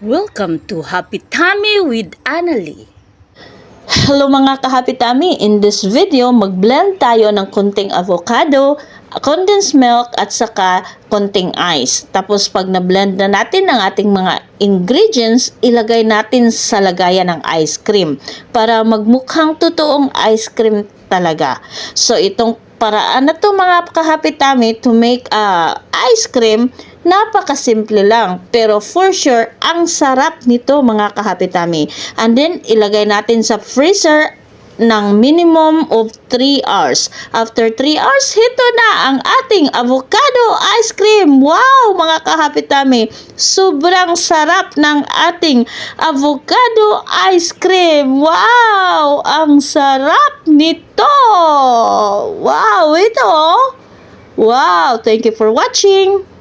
Welcome to Happy Tummy with Annalie. Hello mga kahapitami, in this video mag-blend tayo ng konting avocado, condensed milk at saka konting ice. Tapos pag na-blend na natin ang ating mga ingredients, ilagay natin sa lagayan ng ice cream para magmukhang totoong ice cream talaga. So itong paraan na to mga kahapitami to make ice cream, napakasimple lang. Pero for sure, ang sarap nito mga kahapitami. And then, ilagay natin sa freezer ng minimum of 3 hours. After 3 hours, ito na ang ating avocado ice cream. Wow, mga kahapitami! Sobrang sarap ng ating avocado ice cream. Wow! Ang sarap nito! Wow, ito! Wow! Thank you for watching!